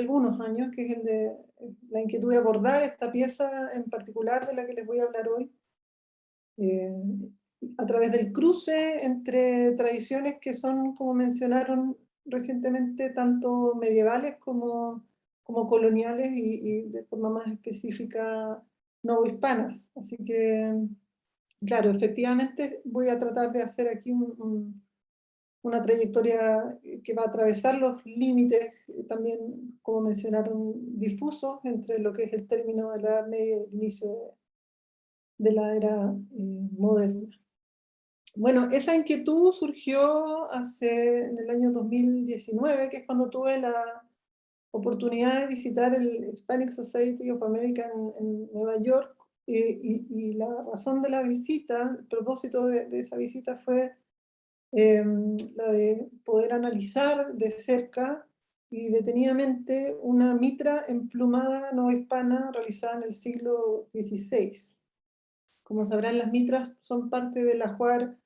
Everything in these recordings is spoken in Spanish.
algunos años, que es el de la inquietud de abordar esta pieza en particular de la que les voy a hablar hoy, eh, a través del cruce entre tradiciones que son, como mencionaron recientemente, tanto medievales como coloniales y de forma más específica novohispanas. Así que, claro, efectivamente voy a tratar de hacer aquí una trayectoria que va a atravesar los límites, también, como mencionaron, difusos entre lo que es el término de la Edad Media y el inicio de la era moderna. Bueno, esa inquietud surgió en el año 2019, que es cuando tuve la oportunidad de visitar el Hispanic Society of America en Nueva York, y la razón de la visita, el propósito de esa visita fue la de poder analizar de cerca y detenidamente una mitra emplumada novohispana realizada en el siglo XVI. Como sabrán, las mitras son parte del ajuar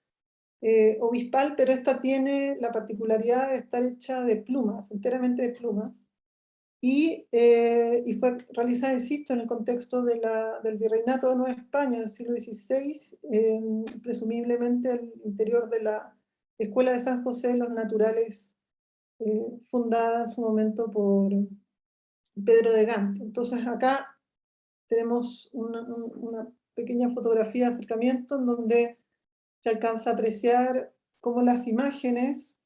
obispal, pero esta tiene la particularidad de estar hecha de plumas, enteramente de plumas, y fue realizada, insisto, en el contexto del virreinato de Nueva España del siglo XVI, presumiblemente al interior de la Escuela de San José de los Naturales, fundada en su momento por Pedro de Gante. Entonces acá tenemos una pequeña fotografía de acercamiento en donde se alcanza a apreciar cómo las imágenes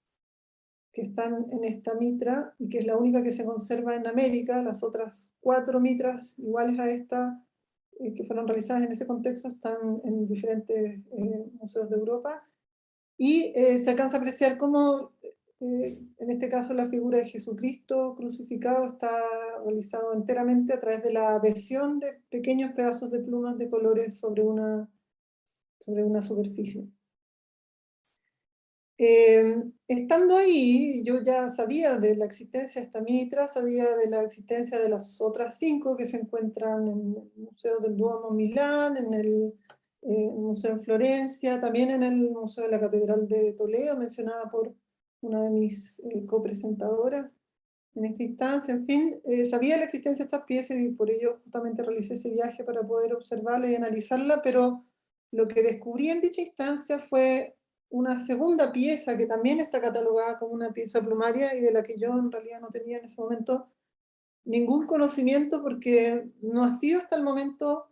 que están en esta mitra, y que es la única que se conserva en América, las otras 4 mitras iguales a esta, que fueron realizadas en ese contexto, están en diferentes museos de Europa, y se alcanza a apreciar cómo, en este caso, la figura de Jesucristo crucificado está realizado enteramente a través de la adhesión de pequeños pedazos de plumas de colores sobre una superficie. Estando ahí, yo ya sabía de la existencia de esta mitra, sabía de la existencia de las otras 5 que se encuentran en el Museo del Duomo Milán, en el Museo en Florencia, también en el Museo de la Catedral de Toledo, mencionada por una de mis copresentadoras en esta instancia. En fin, sabía de la existencia de estas piezas y por ello justamente realicé ese viaje para poder observarla y analizarla, pero lo que descubrí en dicha instancia fue una segunda pieza que también está catalogada como una pieza plumaria y de la que yo en realidad no tenía en ese momento ningún conocimiento, porque no ha sido hasta el momento,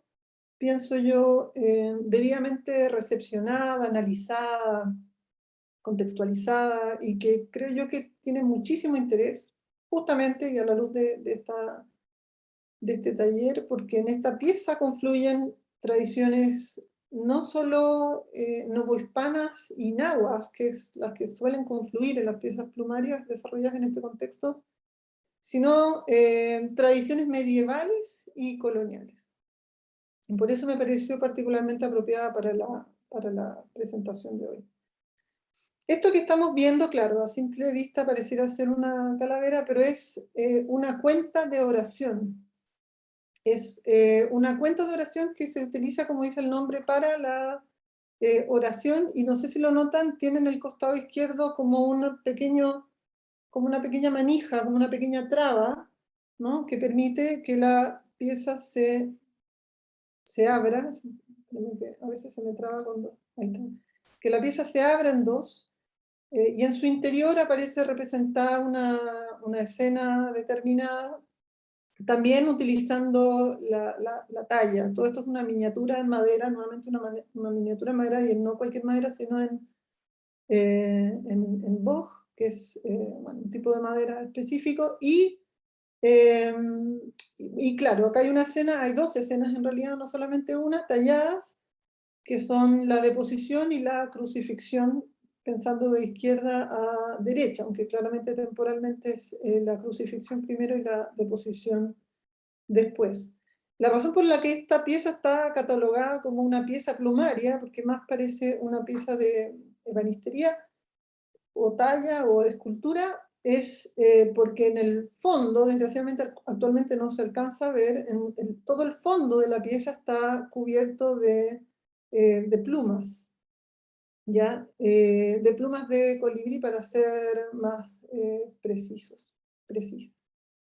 pienso yo, debidamente recepcionada, analizada, contextualizada, y que creo yo que tiene muchísimo interés, justamente y a la luz de este taller, porque en esta pieza confluyen tradiciones no solo novohispanas y nahuas, que es las que suelen confluir en las piezas plumarias desarrolladas en este contexto, sino tradiciones medievales y coloniales. Y por eso me pareció particularmente apropiada para la presentación de hoy. Esto que estamos viendo, claro, a simple vista pareciera ser una calavera, pero es una cuenta de oración. Es una cuenta de oración que se utiliza, como dice el nombre, para la oración, y no sé si lo notan, tiene en el costado izquierdo como como una pequeña manija, como una pequeña traba, ¿no? Que permite que la pieza se abra. A veces se me traba cuando... Ahí está. Que la pieza se abra en dos, y en su interior aparece representada una escena determinada, también utilizando la talla. Todo esto es una miniatura en madera, nuevamente una miniatura en madera, y no cualquier madera, sino en boj, que es bueno, un tipo de madera específico. Eh, y claro, acá hay una escena, hay 2 escenas en realidad, no solamente una, talladas, que son la deposición y la crucifixión, pensando de izquierda a derecha, aunque claramente temporalmente es la crucifixión primero y la deposición después. La razón por la que esta pieza está catalogada como una pieza plumaria, porque más parece una pieza de ebanistería o talla o escultura, es porque en el fondo, desgraciadamente actualmente no se alcanza a ver, en todo el fondo de la pieza está cubierto de plumas, ¿ya? De plumas de colibrí, para ser más precisos.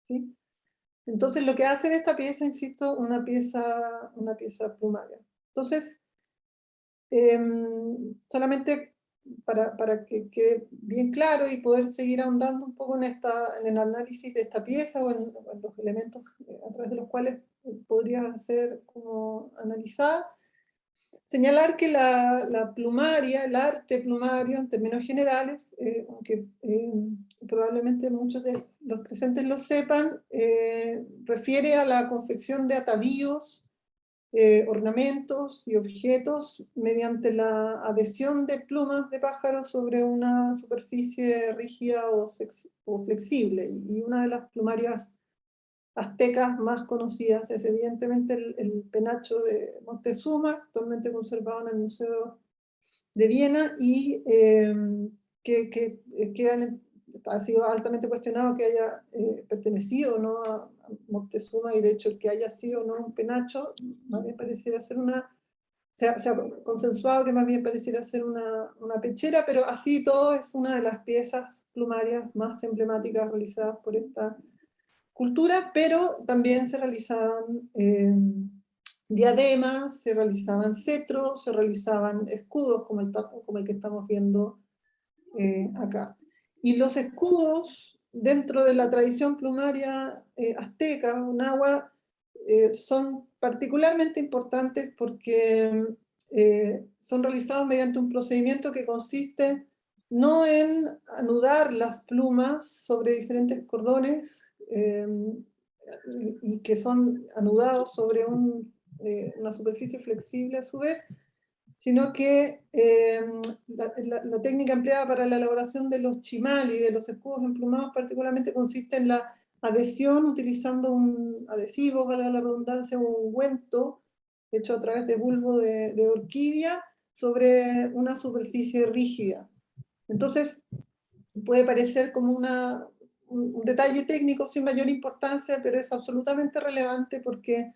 ¿sí? Entonces lo que hace de esta pieza, insisto, una pieza plumaria. Entonces, solamente para que quede bien claro y poder seguir ahondando un poco en el análisis de esta pieza o en los elementos a través de los cuales podría ser como analizada, señalar que la plumaria, el arte plumario en términos generales, aunque probablemente muchos de los presentes lo sepan, refiere a la confección de atavíos, ornamentos y objetos mediante la adhesión de plumas de pájaros sobre una superficie rígida o flexible. Y una de las plumarias aztecas más conocidas es evidentemente el penacho de Montezuma, actualmente conservado en el Museo de Viena, y ha sido altamente cuestionado que haya pertenecido, ¿no?, a Moctezuma, y de hecho el que haya sido, ¿no?, un penacho, más bien pareciera ser se ha consensuado que más bien pareciera ser una pechera, pero así todo es una de las piezas plumarias más emblemáticas realizadas por esta cultura, pero también se realizaban diademas, se realizaban cetros, se realizaban escudos como el que estamos viendo acá. Y los escudos, dentro de la tradición plumaria azteca o náhuatl, son particularmente importantes porque son realizados mediante un procedimiento que consiste no en anudar las plumas sobre diferentes cordones y que son anudados sobre una superficie flexible a su vez, sino que la técnica empleada para la elaboración de los chimal y de los escudos emplumados particularmente consiste en la adhesión utilizando un adhesivo, valga la redundancia, un ungüento hecho a través de bulbo de orquídea sobre una superficie rígida. Entonces, puede parecer como un detalle técnico sin mayor importancia, pero es absolutamente relevante porque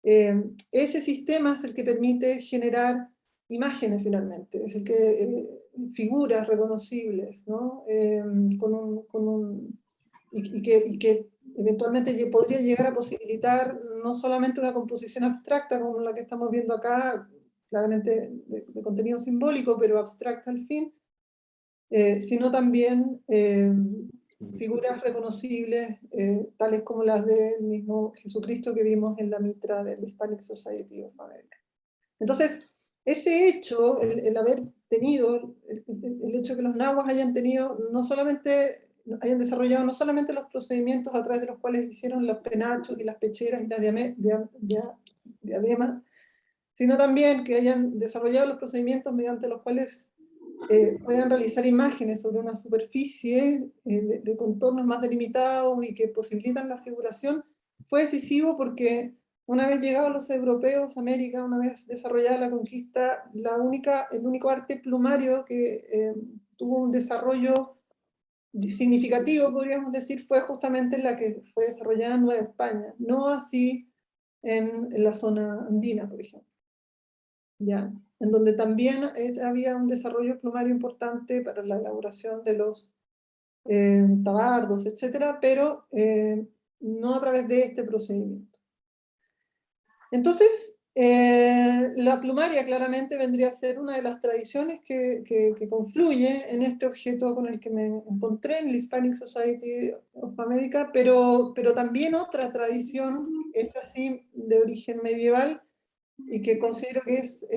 ese sistema es el que permite generar imágenes finalmente, es el que figuras reconocibles, ¿no? Y que eventualmente podría llegar a posibilitar no solamente una composición abstracta como la que estamos viendo acá, claramente de contenido simbólico, pero abstracta al fin, sino también figuras reconocibles, tales como las del mismo Jesucristo que vimos en la mitra del Hispanic Society of America. Entonces, ese hecho, el haber tenido, el hecho de que los nahuas hayan tenido, hayan desarrollado no solamente los procedimientos a través de los cuales hicieron los penachos y las pecheras y las diademas, sino también que hayan desarrollado los procedimientos mediante los cuales puedan realizar imágenes sobre una superficie de contornos más delimitados y que posibilitan la figuración, fue decisivo porque una vez llegados los europeos a América, una vez desarrollada la conquista, el único arte plumario que tuvo un desarrollo significativo, podríamos decir, fue justamente la que fue desarrollada en Nueva España, no así en la zona andina, por ejemplo. Ya, en donde también había un desarrollo plumario importante para la elaboración de los tabardos, etcétera, pero no a través de este procedimiento. Entonces, la plumaria claramente vendría a ser una de las tradiciones que confluye en este objeto con el que me encontré en el Hispanic Society of America, pero también otra tradición, esta sí de origen medieval, y que considero que es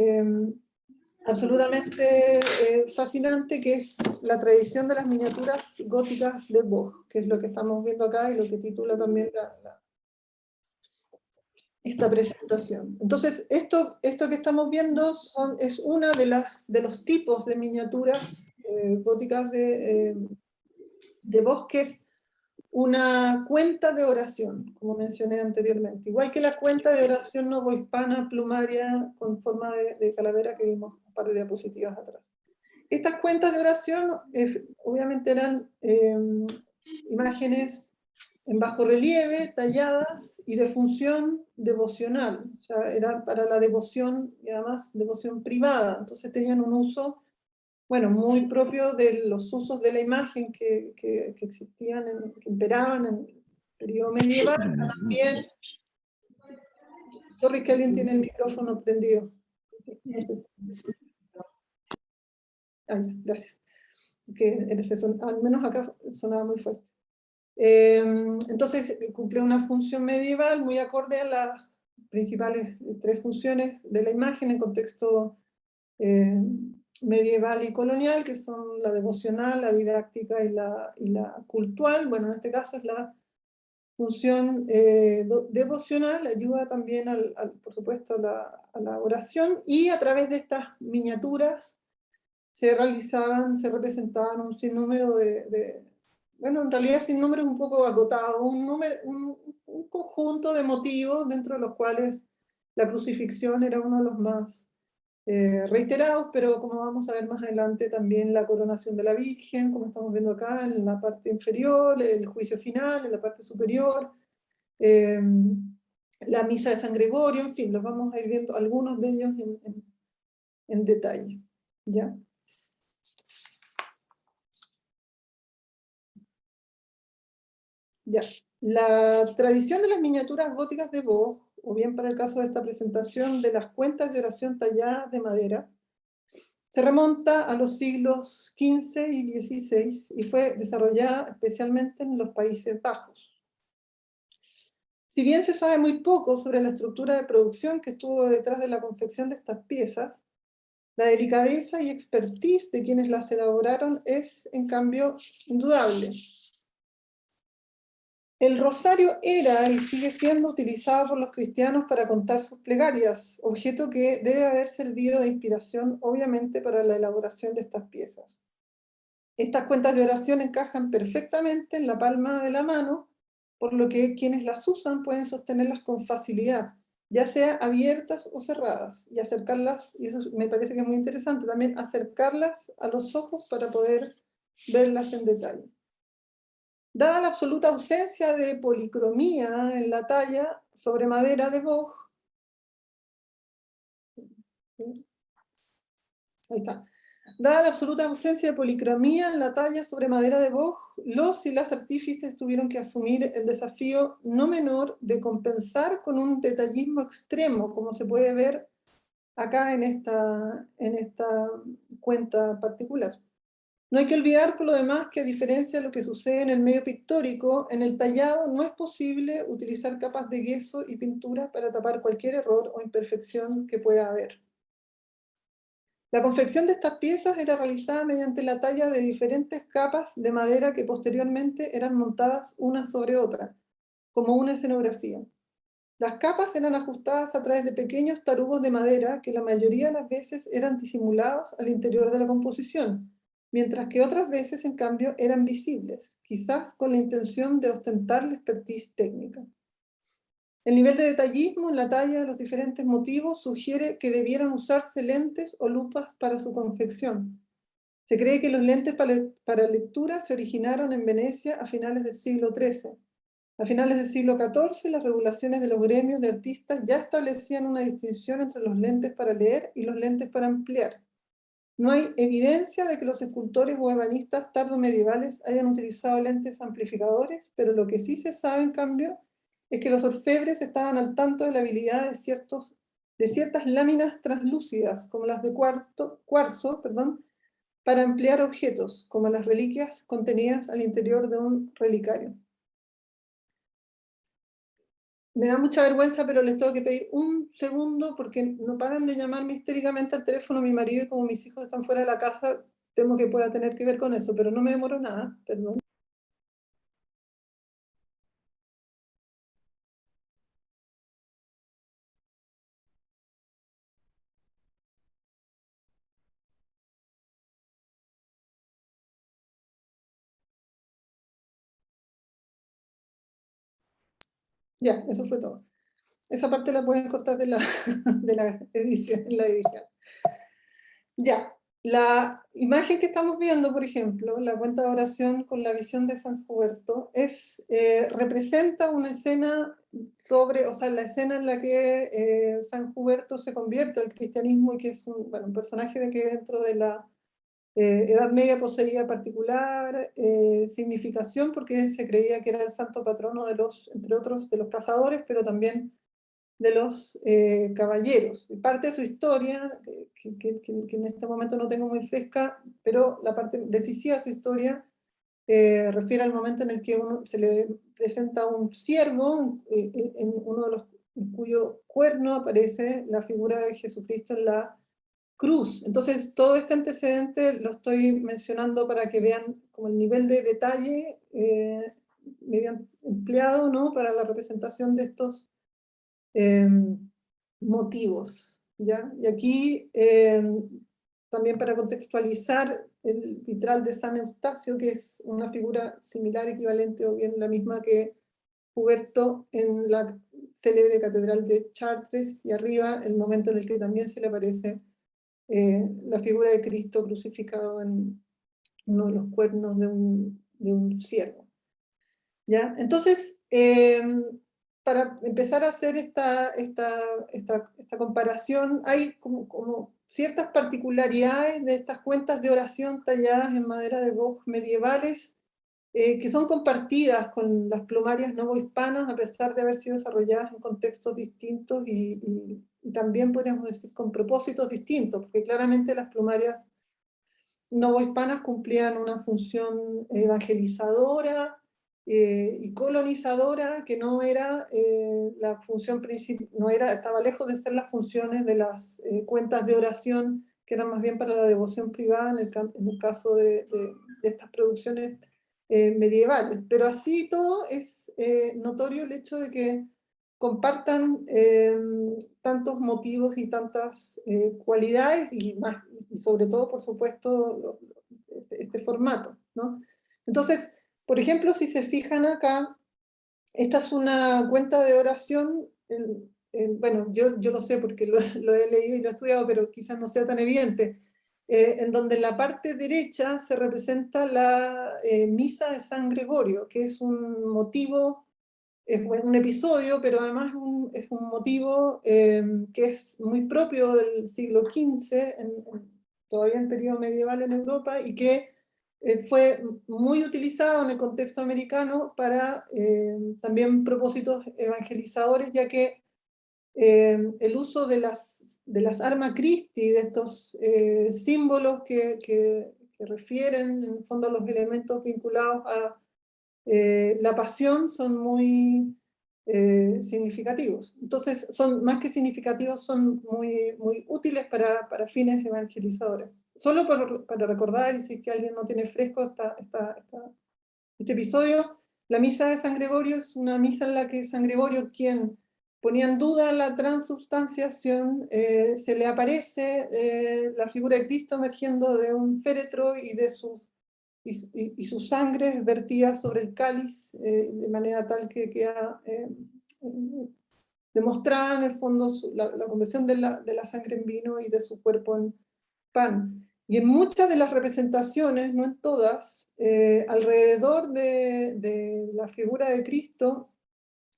absolutamente fascinante, que es la tradición de las miniaturas góticas de Bosch, que es lo que estamos viendo acá y lo que titula también esta presentación. Entonces, esto que estamos viendo es una de los tipos de miniaturas góticas de Bosch, que es una cuenta de oración, como mencioné anteriormente. Igual que la cuenta de oración novohispana plumaria con forma de calavera que vimos un par de diapositivas atrás. Estas cuentas de oración obviamente eran imágenes en bajo relieve, talladas y de función devocional. O sea, eran para la devoción y además devoción privada. Entonces tenían un uso, bueno, muy propio de los usos de la imagen que existían, que imperaban periodo medieval. También, sorry que alguien tiene el micrófono prendido. No sé. Gracias. Que al menos acá sonaba muy fuerte. Entonces cumple una función medieval muy acorde a las principales tres funciones de la imagen en contexto medieval y colonial, que son la devocional, la didáctica y la cultural. Bueno, en este caso es la función devocional, ayuda también, por supuesto, a la oración, y a través de estas miniaturas se representaban un sinnúmero bueno, en realidad sinnúmero es un poco acotado, un conjunto de motivos dentro de los cuales la crucifixión era uno de los más reiterados, pero como vamos a ver más adelante, también la coronación de la Virgen, como estamos viendo acá en la parte inferior, el juicio final en la parte superior, la misa de San Gregorio, en fin, los vamos a ir viendo algunos de ellos en detalle, ¿ya? Ya. La tradición de las miniaturas góticas de Bosch, o bien para el caso de esta presentación de las cuentas de oración talladas de madera, se remonta a los siglos XV y XVI y fue desarrollada especialmente en los Países Bajos. Si bien se sabe muy poco sobre la estructura de producción que estuvo detrás de la confección de estas piezas, la delicadeza y expertise de quienes las elaboraron es, en cambio, indudable. El rosario era y sigue siendo utilizado por los cristianos para contar sus plegarias, objeto que debe haber servido de inspiración, obviamente, para la elaboración de estas piezas. Estas cuentas de oración encajan perfectamente en la palma de la mano, por lo que quienes las usan pueden sostenerlas con facilidad, ya sea abiertas o cerradas, y acercarlas, y eso me parece que es muy interesante, también acercarlas a los ojos para poder verlas en detalle. Dada la absoluta ausencia de policromía en la talla sobre madera de boj, ahí está. Dada la absoluta ausencia de policromía en la talla sobre madera de boj, los y las artífices tuvieron que asumir el desafío no menor de compensar con un detallismo extremo, como se puede ver acá en esta cuenta particular. No hay que olvidar, por lo demás, que a diferencia de lo que sucede en el medio pictórico, en el tallado no es posible utilizar capas de yeso y pintura para tapar cualquier error o imperfección que pueda haber. La confección de estas piezas era realizada mediante la talla de diferentes capas de madera que posteriormente eran montadas una sobre otra, como una escenografía. Las capas eran ajustadas a través de pequeños tarugos de madera que la mayoría de las veces eran disimulados al interior de la composición, mientras que otras veces, en cambio, eran visibles, quizás con la intención de ostentar la expertise técnica. El nivel de detallismo en la talla de los diferentes motivos sugiere que debieran usarse lentes o lupas para su confección. Se cree que los lentes para lectura se originaron en Venecia a finales del siglo XIII. A finales del siglo XIV, las regulaciones de los gremios de artistas ya establecían una distinción entre los lentes para leer y los lentes para ampliar. No hay evidencia de que los escultores o ebanistas tardomedievales hayan utilizado lentes amplificadores, pero lo que sí se sabe, en cambio, es que los orfebres estaban al tanto de la habilidad de ciertas láminas translúcidas, como las de cuarzo, para ampliar objetos, como las reliquias contenidas al interior de un relicario. Me da mucha vergüenza, pero les tengo que pedir un segundo porque no paran de llamarme histéricamente al teléfono mi marido y como mis hijos están fuera de la casa, temo que pueda tener que ver con eso, pero no me demoro nada, perdón. Ya, eso fue todo. Esa parte la pueden cortar de la, de la edición, en la edición. Ya, la imagen que estamos viendo, por ejemplo, la cuenta de oración con la visión de San Huberto, representa una escena la escena en la que San Huberto se convierte al cristianismo y que es un personaje de que dentro de la Edad Media poseía particular significación porque se creía que era el santo patrono de los, entre otros, de los cazadores, pero también de los caballeros. Y parte de su historia, que en este momento no tengo muy fresca, pero la parte decisiva de su historia refiere al momento en el que se le presenta un ciervo, en uno de los, en cuyo cuerno aparece la figura de Jesucristo en la cruz. Entonces, todo este antecedente lo estoy mencionando para que vean como el nivel de detalle empleado, ¿no?, para la representación de estos motivos, ¿ya? Y aquí, también para contextualizar, el vitral de San Eustacio, que es una figura similar, equivalente o bien la misma que Huberto en la célebre catedral de Chartres, y arriba el momento en el que también se le aparece la figura de Cristo crucificado en uno de los cuernos de un ciervo. ¿Ya? Entonces, para empezar a hacer esta comparación, hay como ciertas particularidades de estas cuentas de oración talladas en madera de boj medievales, que son compartidas con las plumarias novohispanas, a pesar de haber sido desarrolladas en contextos distintos y también podríamos decir con propósitos distintos, porque claramente las plumarias novohispanas cumplían una función evangelizadora y colonizadora, que no era la función principal, no era, estaba lejos de ser las funciones de las cuentas de oración, que eran más bien para la devoción privada en el caso de estas producciones medievales. Pero así todo es notorio el hecho de que compartan tantos motivos y tantas cualidades, y sobre todo, por supuesto, este formato, ¿no? Entonces, por ejemplo, si se fijan acá, esta es una cuenta de oración, bueno, yo lo sé porque lo he leído y lo he estudiado, pero quizás no sea tan evidente, en donde en la parte derecha se representa la misa de San Gregorio, que es un motivo, es un episodio, pero además es un motivo que es muy propio del siglo XV, todavía en periodo medieval en Europa, y que fue muy utilizado en el contexto americano para también propósitos evangelizadores, ya que el uso de las arma Christi, de estos símbolos que refieren en el fondo a los elementos vinculados a la pasión, son muy significativos. Entonces, son más que significativos, son muy útiles para fines evangelizadores. Solo para recordar, y si es que alguien no tiene fresco este episodio, la misa de San Gregorio es una misa en la que San Gregorio, quien ponía en duda la transubstanciación, se le aparece la figura de Cristo emergiendo de un féretro y su sangre es vertida sobre el cáliz de manera tal que queda demostrada en el fondo la conversión de la sangre en vino y de su cuerpo en pan. Y en muchas de las representaciones, no en todas, alrededor de la figura de Cristo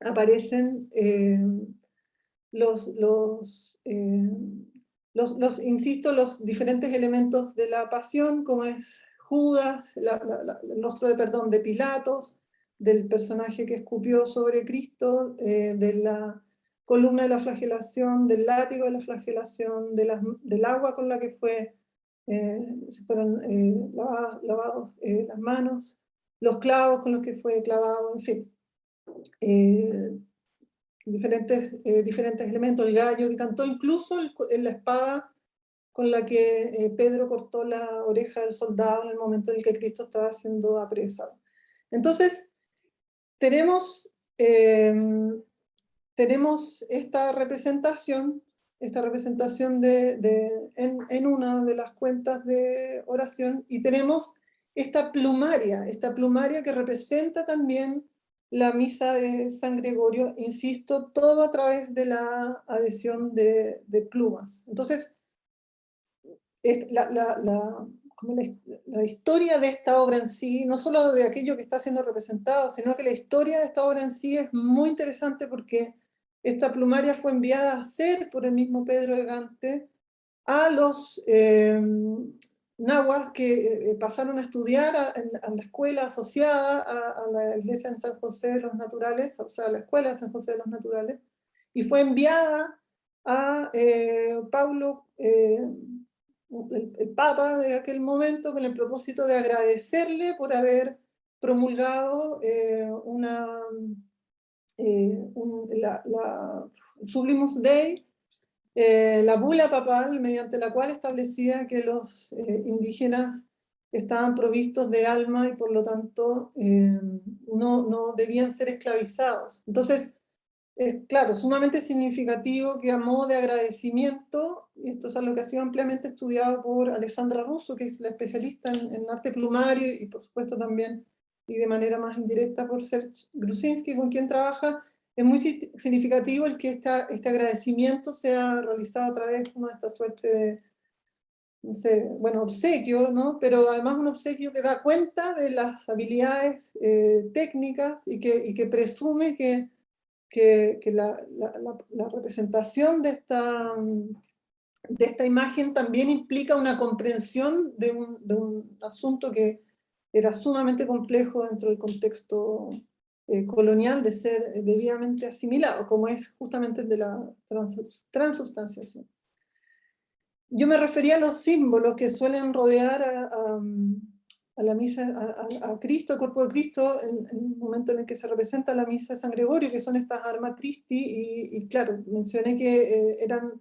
aparecen insisto, los diferentes elementos de la pasión, como es Judas, el rostro de perdón de Pilatos, del personaje que escupió sobre Cristo, de la columna de la flagelación, del látigo de la flagelación, del agua con la que se fueron lavados las manos, los clavos con los que fue clavado, en fin. Diferentes elementos, el gallo que cantó, incluso la espada con la que Pedro cortó la oreja del soldado en el momento en el que Cristo estaba siendo apresado. Entonces, tenemos esta representación en una de las cuentas de oración, y tenemos esta plumaria que representa también la misa de San Gregorio, insisto, todo a través de la adhesión de plumas. Entonces, como la historia de esta obra en sí, no solo de aquello que está siendo representado, sino que la historia de esta obra en sí es muy interesante, porque esta plumaria fue enviada a hacer por el mismo Pedro de Gante a los nahuas que pasaron a estudiar a la escuela asociada a la iglesia en San José de los Naturales, o sea, a la escuela de San José de los Naturales, y fue enviada a Paulo, el Papa de aquel momento, con el propósito de agradecerle por haber promulgado la Sublimus Dei, la bula papal, mediante la cual establecía que los indígenas estaban provistos de alma y por lo tanto no debían ser esclavizados. Entonces, es claro, sumamente significativo que a modo de agradecimiento, y esto es algo que ha sido ampliamente estudiado por Alessandra Russo, que es la especialista en arte plumario, y por supuesto también, y de manera más indirecta por Serge Grusinski, con quien trabaja, es muy significativo el que este agradecimiento sea realizado a través de esta suerte de, no sé, bueno, obsequio, ¿no? Pero además un obsequio que da cuenta de las habilidades técnicas y que presume que la representación de esta imagen también implica una comprensión de un asunto que era sumamente complejo dentro del contexto colonial de ser debidamente asimilado, como es justamente el de la transubstanciación. Yo me refería a los símbolos que suelen rodear a la misa, a Cristo, al cuerpo de Cristo, en el momento en el que se representa la misa de San Gregorio, que son estas armas Christi, y claro, mencioné que eran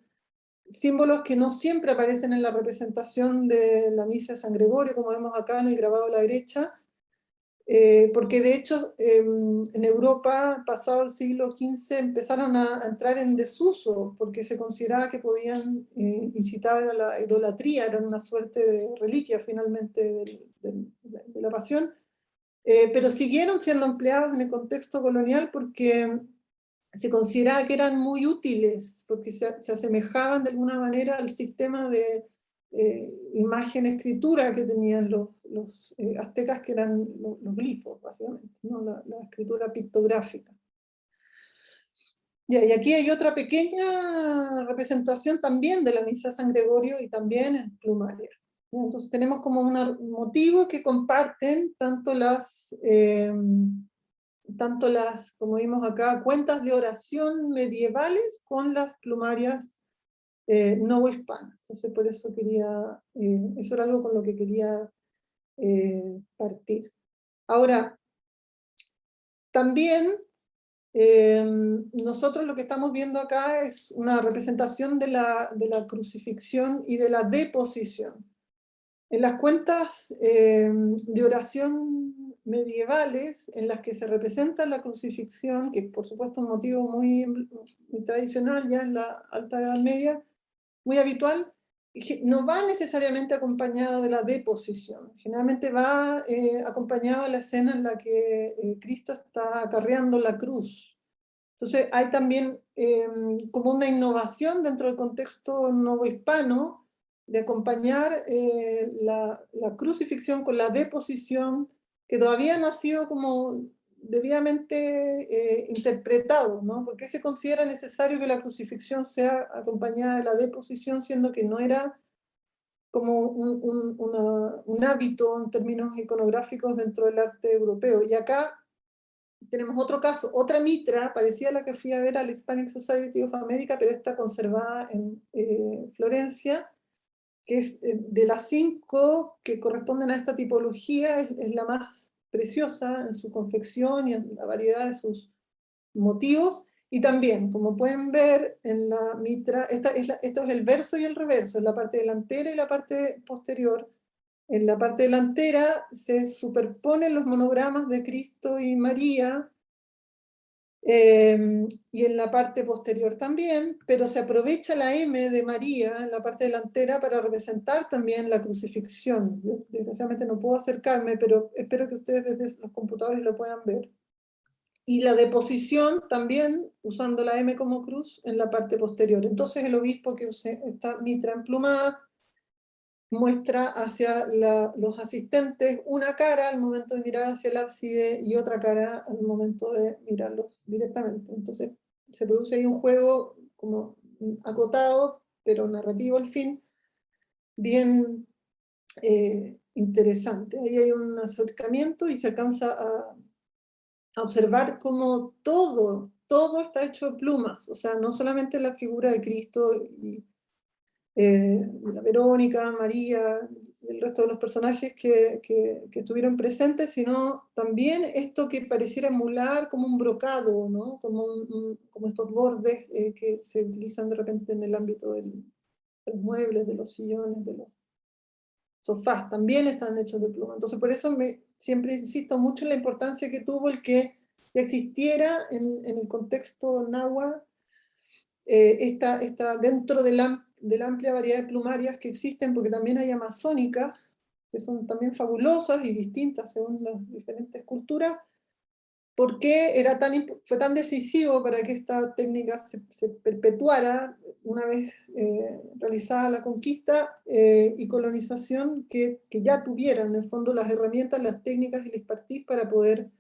símbolos que no siempre aparecen en la representación de la misa de San Gregorio, como vemos acá en el grabado a la derecha, porque de hecho en Europa, pasado el siglo XV, empezaron a entrar en desuso, porque se consideraba que podían incitar a la idolatría, eran una suerte de reliquia finalmente de la pasión, pero siguieron siendo empleados en el contexto colonial porque se consideraba que eran muy útiles, porque se asemejaban de alguna manera al sistema de imagen-escritura que tenían los aztecas, que eran los glifos, básicamente, ¿no? La escritura pictográfica. Y aquí hay otra pequeña representación también de la misa de San Gregorio y también en plumaria. Entonces tenemos como un motivo que comparten tanto las, como vimos acá, cuentas de oración medievales con las plumarias novohispanas. Entonces por eso eso era algo con lo que quería partir. Ahora, también nosotros lo que estamos viendo acá es una representación de la crucifixión y de la deposición. En las cuentas de oración medievales, en las que se representa la crucifixión, que es por supuesto un motivo muy tradicional ya en la Alta Edad Media, muy habitual, no va necesariamente acompañado de la deposición. Generalmente va acompañado de la escena en la que Cristo está acarreando la cruz. Entonces hay también como una innovación dentro del contexto novohispano de acompañar la crucifixión con la deposición, que todavía no ha sido como debidamente interpretado, ¿no? ¿Por qué se considera necesario que la crucifixión sea acompañada de la deposición, siendo que no era como un hábito en términos iconográficos dentro del arte europeo? Y acá tenemos otro caso, otra mitra, parecida a la que fui a ver al Hispanic Society of America, pero está conservada en Florencia, que es de las 5 que corresponden a esta tipología, es la más preciosa en su confección y en la variedad de sus motivos. Y también, como pueden ver en la mitra, esto es el verso y el reverso, en la parte delantera y la parte posterior. En la parte delantera se superponen los monogramas de Cristo y María, y en la parte posterior también, pero se aprovecha la M de María en la parte delantera para representar también la crucifixión. Yo desgraciadamente no puedo acercarme, pero espero que ustedes desde los computadores lo puedan ver. Y la deposición también, usando la M como cruz, en la parte posterior. Entonces el obispo que usa esta mitra emplumada muestra hacia los asistentes una cara al momento de mirar hacia el ábside y otra cara al momento de mirarlos directamente. Entonces se produce ahí un juego como acotado, pero narrativo al fin, bien interesante. Ahí hay un acercamiento y se alcanza a observar cómo todo está hecho de plumas, o sea, no solamente la figura de Cristo y la Verónica, María, el resto de los personajes que estuvieron presentes, sino también esto que pareciera emular como un brocado, ¿no? Como estos bordes que se utilizan de repente en el ámbito de los muebles, de los sillones, de los sofás, también están hechos de pluma. Entonces por eso siempre insisto mucho en la importancia que tuvo el que existiera en el contexto náhuatl dentro de la amplia variedad de plumarias que existen, porque también hay amazónicas, que son también fabulosas y distintas según las diferentes culturas. ¿Por qué fue tan decisivo para que esta técnica se perpetuara una vez realizada la conquista y colonización, que ya tuvieran en el fondo las herramientas, las técnicas y el expertise para poder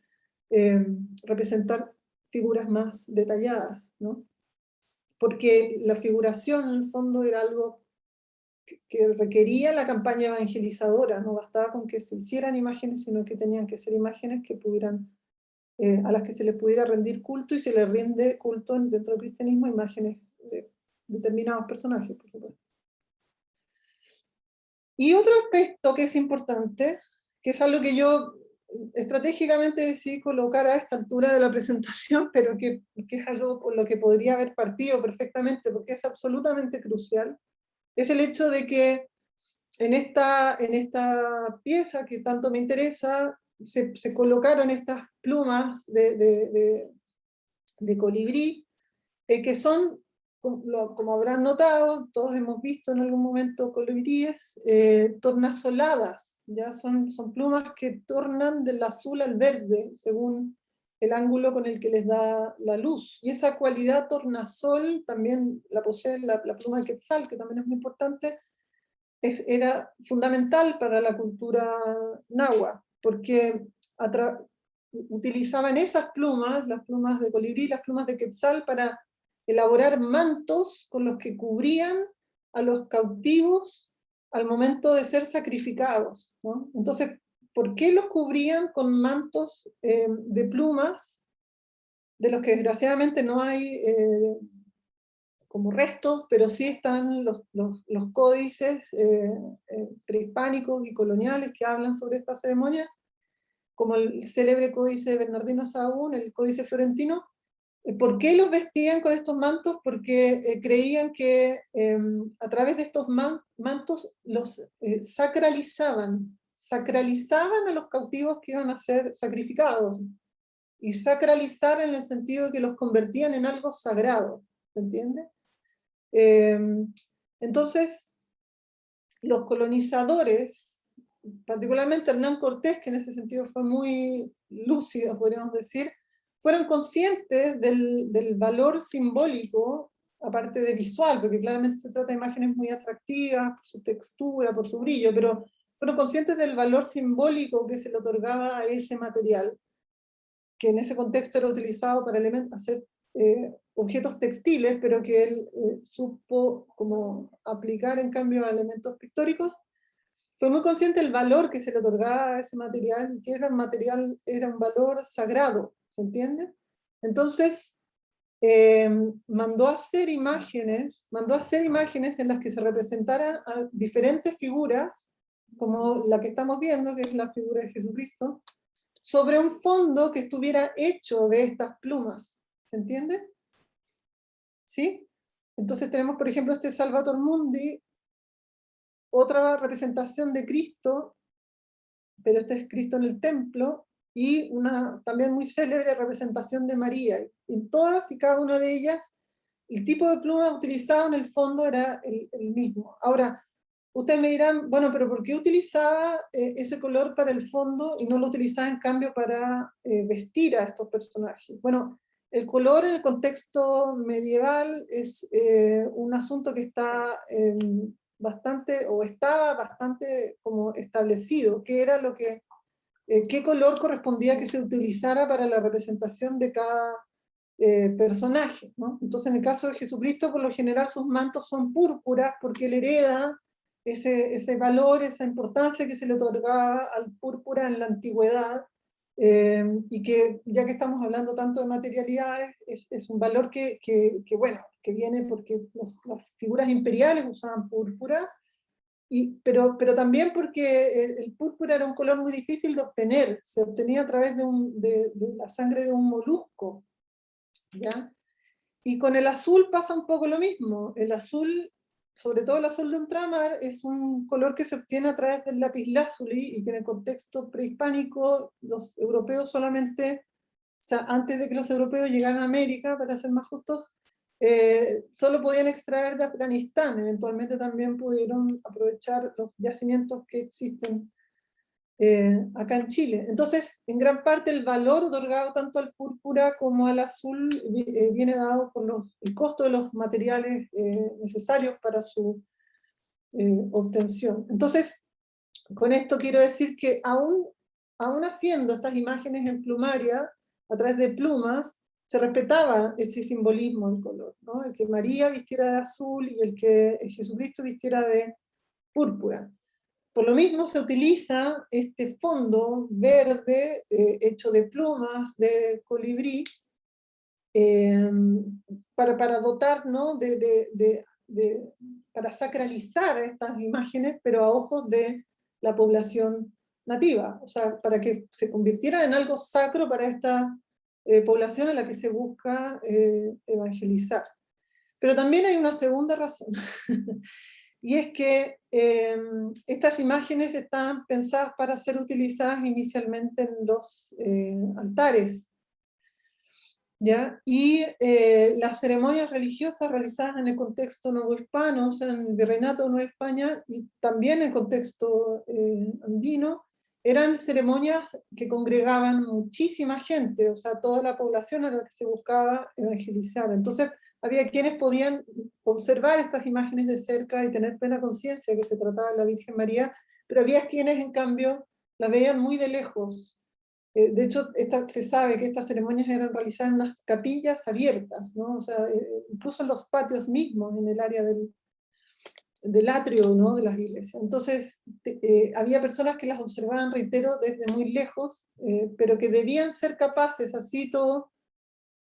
representar figuras más detalladas, ¿no? Porque la figuración en el fondo era algo que requería la campaña evangelizadora, no bastaba con que se hicieran imágenes, sino que tenían que ser imágenes que pudieran, a las que se les pudiera rendir culto, y se les rinde culto dentro del cristianismo imágenes de determinados personajes, por supuesto. Y otro aspecto que es importante, que es algo que yo estratégicamente decidí colocar a esta altura de la presentación, pero que es algo por lo que podría haber partido perfectamente, porque es absolutamente crucial, es el hecho de que en esta pieza que tanto me interesa, se colocaron estas plumas de colibrí, que son, como habrán notado, todos hemos visto en algún momento colibríes tornasoladas, ya son plumas que tornan del azul al verde, según el ángulo con el que les da la luz. Y esa cualidad tornasol también la posee la pluma de quetzal, que también es muy importante. Era fundamental para la cultura náhuatl, porque utilizaban esas plumas, las plumas de colibrí, las plumas de quetzal, para elaborar mantos con los que cubrían a los cautivos al momento de ser sacrificados, ¿no? Entonces, ¿por qué los cubrían con mantos de plumas, de los que desgraciadamente no hay como restos, pero sí están los códices prehispánicos y coloniales que hablan sobre estas ceremonias, como el célebre códice de Bernardino Sahagún, el códice florentino? ¿Por qué los vestían con estos mantos? Porque creían que a través de estos mantos los sacralizaban a los cautivos que iban a ser sacrificados, y sacralizar en el sentido de que los convertían en algo sagrado, ¿se entiende? Entonces, los colonizadores, particularmente Hernán Cortés, que en ese sentido fue muy lúcido, podríamos decir, fueron conscientes del valor simbólico, aparte de visual, porque claramente se trata de imágenes muy atractivas, por su textura, por su brillo, pero fueron conscientes del valor simbólico que se le otorgaba a ese material, que en ese contexto era utilizado para hacer objetos textiles, pero que él supo como aplicar en cambio a elementos pictóricos. Fue muy consciente del valor que se le otorgaba a ese material, y que era un valor sagrado, ¿se entiende? Entonces, mandó a hacer imágenes en las que se representaran a diferentes figuras, como la que estamos viendo, que es la figura de Jesucristo, sobre un fondo que estuviera hecho de estas plumas, ¿se entiende? ¿Sí? Entonces tenemos, por ejemplo, este Salvator Mundi, otra representación de Cristo, pero este es Cristo en el templo, y una también muy célebre representación de María. En todas y cada una de ellas, el tipo de pluma utilizado en el fondo era el mismo. Ahora, ustedes me dirán, bueno, pero ¿por qué utilizaba ese color para el fondo y no lo utilizaba en cambio para vestir a estos personajes? Bueno, el color en el contexto medieval es un asunto que está bastante, o estaba bastante como establecido, que era lo que, qué color correspondía que se utilizara para la representación de cada personaje, ¿no? Entonces en el caso de Jesucristo, por lo general sus mantos son púrpuras, porque él hereda ese valor, esa importancia que se le otorgaba al púrpura en la antigüedad, y que, ya que estamos hablando tanto de materialidades, es un valor bueno, que viene porque las figuras imperiales usaban púrpura, pero también porque el púrpura era un color muy difícil de obtener, se obtenía a través de la sangre de un molusco, ¿ya? Y con el azul pasa un poco lo mismo. El azul, sobre todo el azul de ultramar, es un color que se obtiene a través del lapislázuli, y que en el contexto prehispánico los europeos solamente, o sea, antes de que los europeos llegaran a América, para ser más justos, solo podían extraer de Afganistán. Eventualmente también pudieron aprovechar los yacimientos que existen acá en Chile. Entonces, en gran parte el valor otorgado tanto al púrpura como al azul viene dado por el costo de los materiales necesarios para su obtención. Entonces, con esto quiero decir que aún haciendo estas imágenes en plumaria, a través de plumas, se respetaba ese simbolismo del color, ¿no? El que María vistiera de azul y el que Jesucristo vistiera de púrpura. Por lo mismo se utiliza este fondo verde hecho de plumas de colibrí, eh, para dotar, ¿no? Para sacralizar estas imágenes, pero a ojos de la población nativa, o sea, para que se convirtieran en algo sacro para esta población a la que se busca evangelizar. Pero también hay una segunda razón, y es que estas imágenes están pensadas para ser utilizadas inicialmente en los altares, ¿ya? Y las ceremonias religiosas realizadas en el contexto novohispano, o sea, en el Virreinato de Nueva España, y también en el contexto andino, eran ceremonias que congregaban muchísima gente, o sea, toda la población a la que se buscaba evangelizar. Entonces, había quienes podían observar estas imágenes de cerca y tener plena conciencia que se trataba de la Virgen María, pero había quienes, en cambio, la veían muy de lejos. De hecho, se sabe que estas ceremonias eran realizadas en unas capillas abiertas, ¿no? O sea, incluso en los patios mismos, en el área del atrio, ¿no? De las iglesias. Entonces, había personas que las observaban, reitero, desde muy lejos, pero que debían ser capaces, así todo,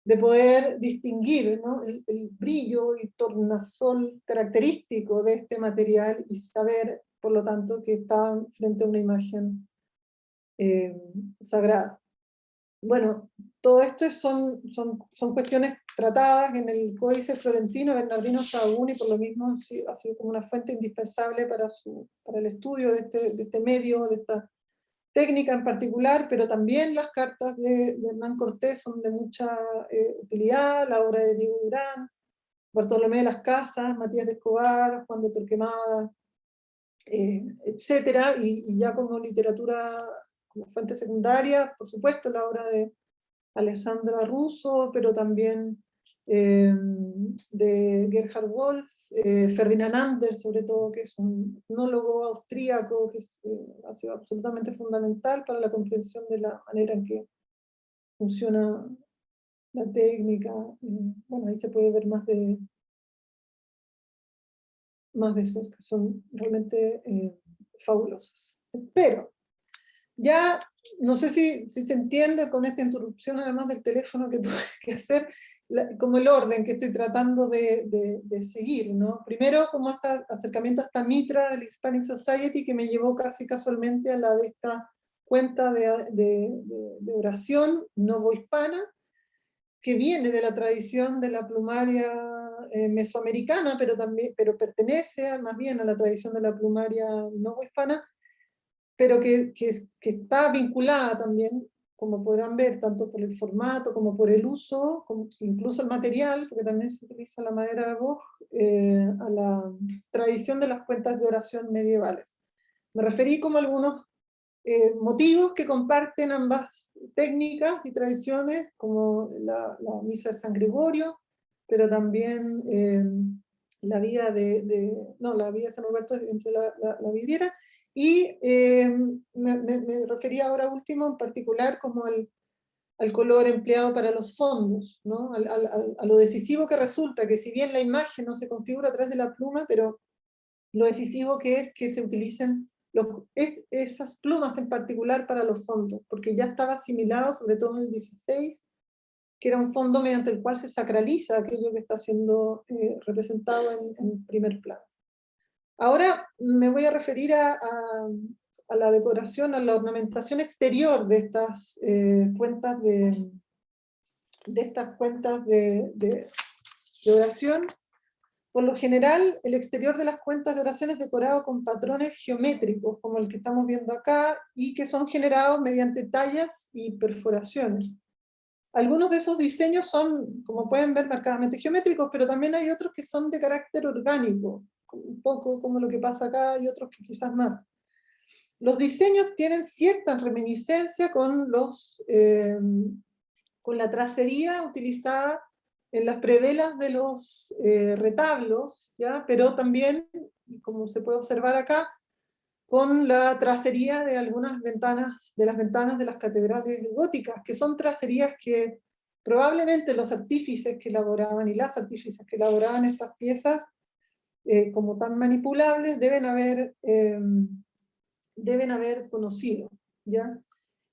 de poder distinguir, ¿no? el brillo y tornasol característico de este material, y saber, por lo tanto, que estaban frente a una imagen sagrada. Bueno, todo esto son cuestiones tratadas en el Códice Florentino. Bernardino Sahagún, y por lo mismo ha sido como una fuente indispensable para el estudio de este medio, de esta técnica en particular, pero también las cartas de Hernán Cortés son de mucha utilidad, la obra de Diego Durán, Bartolomé de las Casas, Matías de Escobar, Juan de Torquemada, etcétera, y ya como literatura, como fuente secundaria, por supuesto, la obra de Alessandra Russo, pero también de Gerhard Wolf, Ferdinand Anders, sobre todo, que es un etnólogo austríaco que ha sido absolutamente fundamental para la comprensión de la manera en que funciona la técnica. Bueno, ahí se puede ver más de cerca, son realmente fabulosas. Pero ya no sé si se entiende con esta interrupción, además del teléfono que tuve que hacer, como el orden que estoy tratando de seguir, ¿no? Primero, como este acercamiento a esta mitra del Hispanic Society, que me llevó casi casualmente a la de esta cuenta de oración novohispana, que viene de la tradición de la plumaria mesoamericana, pero pertenece más bien a la tradición de la plumaria novohispana, pero que está vinculada también, como podrán ver, tanto por el formato como por el uso, incluso el material, porque también se utiliza la madera de boj, a la tradición de las cuentas de oración medievales. Me referí como a algunos motivos que comparten ambas técnicas y tradiciones, como la misa de San Gregorio, pero también la vida la vida de San Roberto entre la vidriera, y me refería ahora último en particular como al color empleado para los fondos, ¿no? A lo decisivo que resulta, que si bien la imagen no se configura a través de la pluma, pero lo decisivo que es que se utilicen esas plumas en particular para los fondos, porque ya estaba asimilado, sobre todo en el 16, que era un fondo mediante el cual se sacraliza aquello que está siendo representado en primer plano. Ahora me voy a referir a la decoración, a la ornamentación exterior de estas cuentas de oración. Por lo general, el exterior de las cuentas de oración es decorado con patrones geométricos, como el que estamos viendo acá, y que son generados mediante tallas y perforaciones. Algunos de esos diseños son, como pueden ver, marcadamente geométricos, pero también hay otros que son de carácter orgánico, un poco como lo que pasa acá, y otros que quizás más. Los diseños tienen cierta reminiscencia con la tracería utilizada en las prevelas de los retablos, ¿ya? Pero también, como se puede observar acá, con la tracería de algunas ventanas, de las ventanas de las catedrales góticas, que son tracerías que probablemente los artífices que elaboraban y las artífices que elaboraban estas piezas, como tan manipulables, deben haber conocido, ¿ya?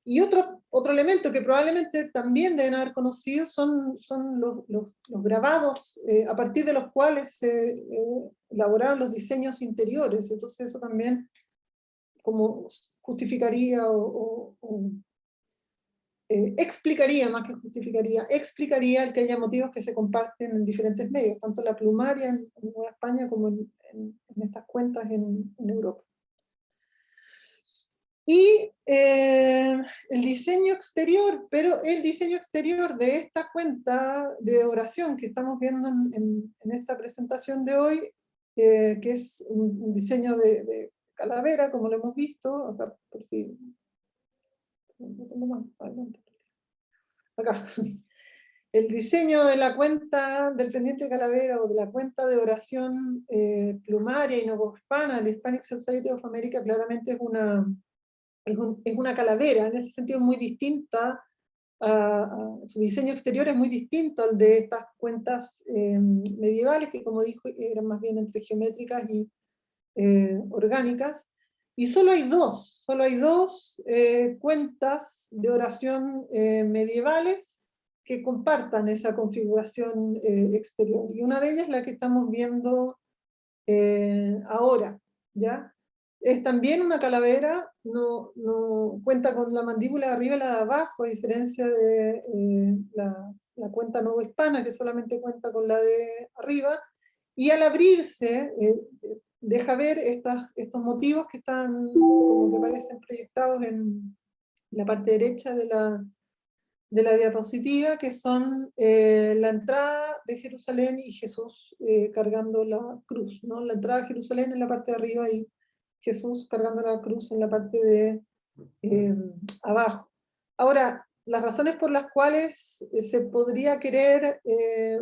Y otro elemento que probablemente también deben haber conocido son los grabados a partir de los cuales se elaboraron los diseños interiores. Entonces eso también como justificaría explicaría, más que justificaría, explicaría el que haya motivos que se comparten en diferentes medios, tanto en la plumaria en Nueva España como en estas cuentas en Europa. Y el diseño exterior, pero el diseño exterior de esta cuenta de oración que estamos viendo en esta presentación de hoy, que es un diseño de calavera, como lo hemos visto, acá por si... No tengo más, adelante. Acá. El diseño de la cuenta del pendiente de calavera o de la cuenta de oración plumaria y novohispana, el Hispanic Society of America, claramente es una calavera, en ese sentido es muy distinta, su diseño exterior es muy distinto al de estas cuentas medievales, que como dijo, eran más bien entre geométricas y orgánicas, y solo hay dos cuentas de oración medievales que compartan esa configuración exterior, y una de ellas es la que estamos viendo ahora, ¿ya? Es también una calavera, no cuenta con la mandíbula de arriba y la de abajo, a diferencia de la cuenta novohispana, que solamente cuenta con la de arriba, y al abrirse deja ver estos motivos que están, como que parecen proyectados en la parte derecha de la diapositiva, que son la entrada de Jerusalén y Jesús cargando la cruz, ¿no? La entrada de Jerusalén en la parte de arriba y Jesús cargando la cruz en la parte de abajo. Ahora, las razones por las cuales se podría querer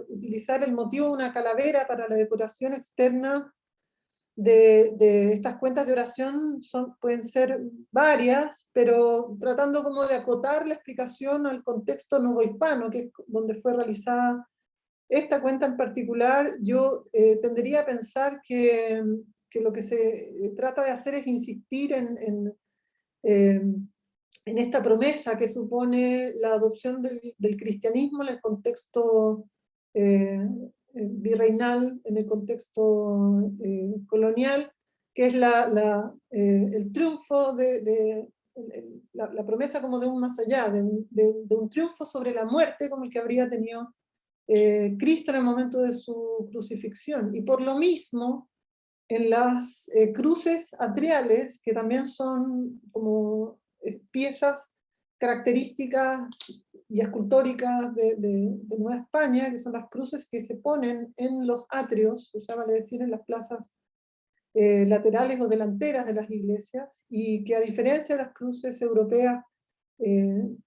utilizar el motivo de una calavera para la decoración externa de estas cuentas de oración pueden ser varias, pero tratando como de acotar la explicación al contexto novohispano, que es donde fue realizada esta cuenta en particular, yo tendería a pensar que lo que se trata de hacer es insistir en esta promesa que supone la adopción del cristianismo en el contexto virreinal, en el contexto colonial, que es el triunfo la promesa como de un más allá, de un triunfo sobre la muerte como el que habría tenido Cristo en el momento de su crucifixión. Y por lo mismo, en las cruces atriales, que también son como piezas características y escultóricas de Nueva España, que son las cruces que se ponen en los atrios, o sea, vale decir, en las plazas laterales o delanteras de las iglesias, y que a diferencia de las cruces europeas,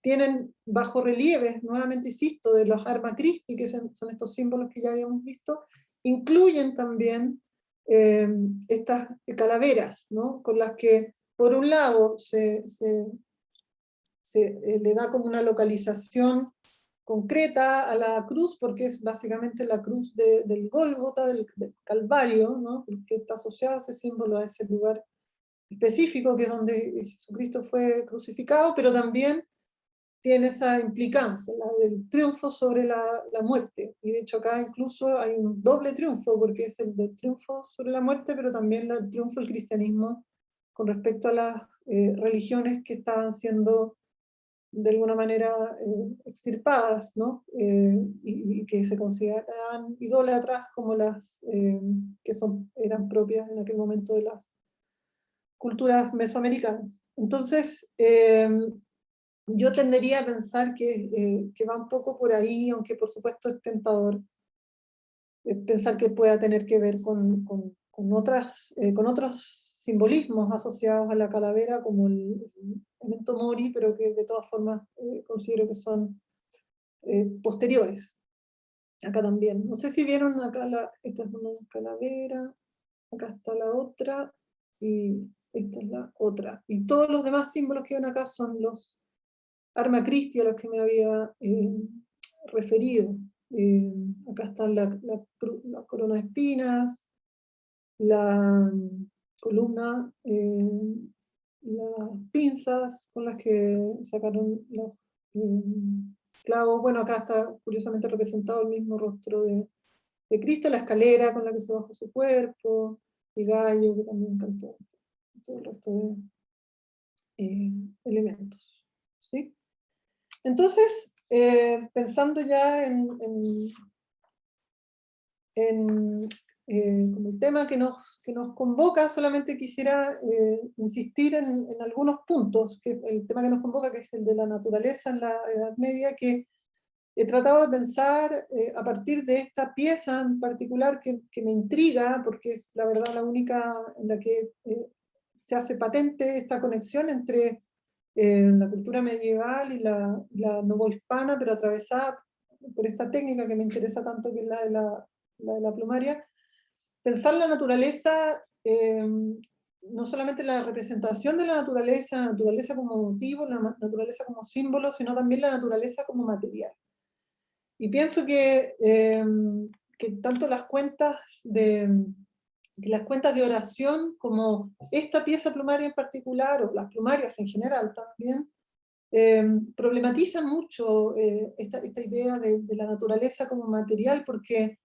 tienen bajo relieves, nuevamente insisto, de los Arma Christi, que son estos símbolos que ya habíamos visto, incluyen también estas calaveras, ¿no? Con las que, por un lado, le da como una localización concreta a la cruz, porque es básicamente la cruz del Gólgota, del Calvario, ¿no? Porque está asociado ese símbolo a ese lugar específico, que es donde Jesucristo fue crucificado, pero también tiene esa implicancia, la del triunfo sobre la muerte. Y de hecho acá incluso hay un doble triunfo, porque es el del triunfo sobre la muerte, pero también el triunfo del cristianismo con respecto a las religiones que estaban siendo de alguna manera extirpadas, ¿no? Y que se consideraban idólatras como las que eran propias en aquel momento de las culturas mesoamericanas. Entonces, yo tendería a pensar que va un poco por ahí, aunque por supuesto es tentador pensar que pueda tener que ver con otros simbolismos asociados a la calavera, como el memento mori, pero que de todas formas considero que son posteriores. Acá también. No sé si vieron acá, esta es una calavera, acá está la otra, y esta es la otra. Y todos los demás símbolos que ven acá son los Arma Christi a los que me había referido. Acá están la corona de espinas, la columna, las pinzas con las que sacaron los clavos. Bueno, acá está curiosamente representado el mismo rostro de Cristo, la escalera con la que se bajó su cuerpo, el gallo que también cantó, todo el resto de elementos. ¿Sí? Entonces, pensando ya como el tema que nos convoca, solamente quisiera insistir en algunos puntos, que el tema que nos convoca, que es el de la naturaleza en la Edad Media, que he tratado de pensar a partir de esta pieza en particular que me intriga, porque es la verdad la única en la que se hace patente esta conexión entre la cultura medieval y la novohispana, pero atravesada por esta técnica que me interesa tanto, que es la de la plumaria. Pensar la naturaleza, no solamente la representación de la naturaleza como motivo, la naturaleza como símbolo, sino también la naturaleza como material. Y pienso que tanto las cuentas de oración como esta pieza plumaria en particular, o las plumarias en general también, problematizan mucho esta idea de la naturaleza como material, porque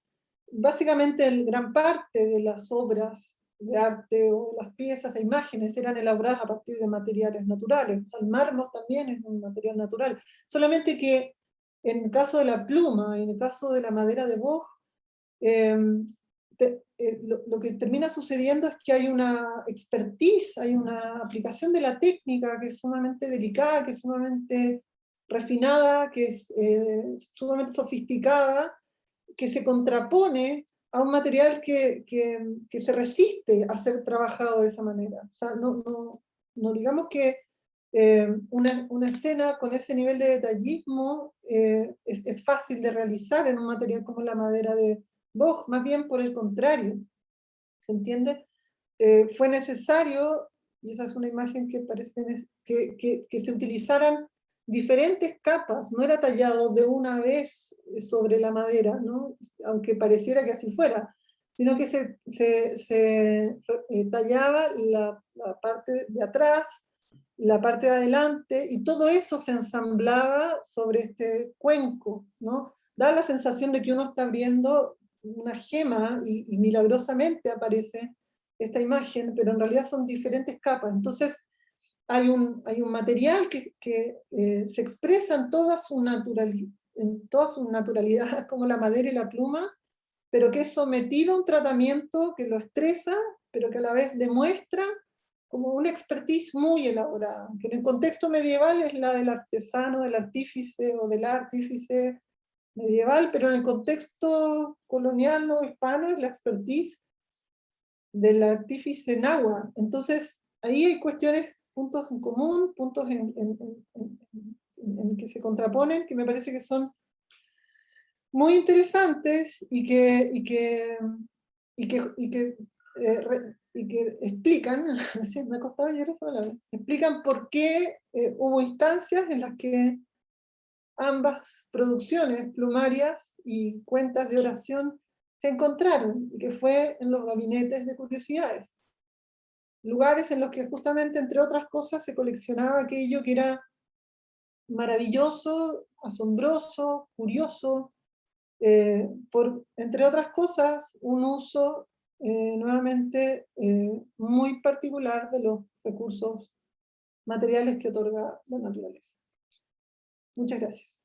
básicamente gran parte de las obras de arte o las piezas e imágenes eran elaboradas a partir de materiales naturales. O sea, el mármol también es un material natural. Solamente que en el caso de la pluma, en el caso de la madera de boj, eh, lo que termina sucediendo es que hay una expertise, hay una aplicación de la técnica que es sumamente delicada, que es sumamente refinada, que es sumamente sofisticada, que se contrapone a un material que se resiste a ser trabajado de esa manera. O sea, no digamos que una escena con ese nivel de detallismo es fácil de realizar en un material como la madera de boj, más bien por el contrario, ¿se entiende? Fue necesario, y esa es una imagen que parece que se utilizaran diferentes capas, no era tallado de una vez sobre la madera, ¿no? Aunque pareciera que así fuera, sino que se tallaba la parte de atrás, la parte de adelante, y todo eso se ensamblaba sobre este cuenco, ¿no? Da la sensación de que uno está abriendo una gema y milagrosamente aparece esta imagen, pero en realidad son diferentes capas. Entonces, hay un material que se expresa en toda su naturalidad, como la madera y la pluma, pero que es sometido a un tratamiento que lo estresa, pero que a la vez demuestra como una expertise muy elaborada, que en el contexto medieval es la del artesano, del artífice o del artífice medieval, pero en el contexto colonial no hispano es la expertise del artífice náhuatl. Entonces, ahí hay cuestiones, puntos en común, puntos en que se contraponen, que me parece que son muy interesantes y que explican, sí, me ha costado llegar a esa palabra, explican por qué hubo instancias en las que ambas producciones plumarias y cuentas de oración se encontraron, y que fue en los gabinetes de curiosidades. Lugares en los que justamente, entre otras cosas, se coleccionaba aquello que era maravilloso, asombroso, curioso, por, entre otras cosas, un uso nuevamente muy particular de los recursos materiales que otorga la naturaleza. Muchas gracias.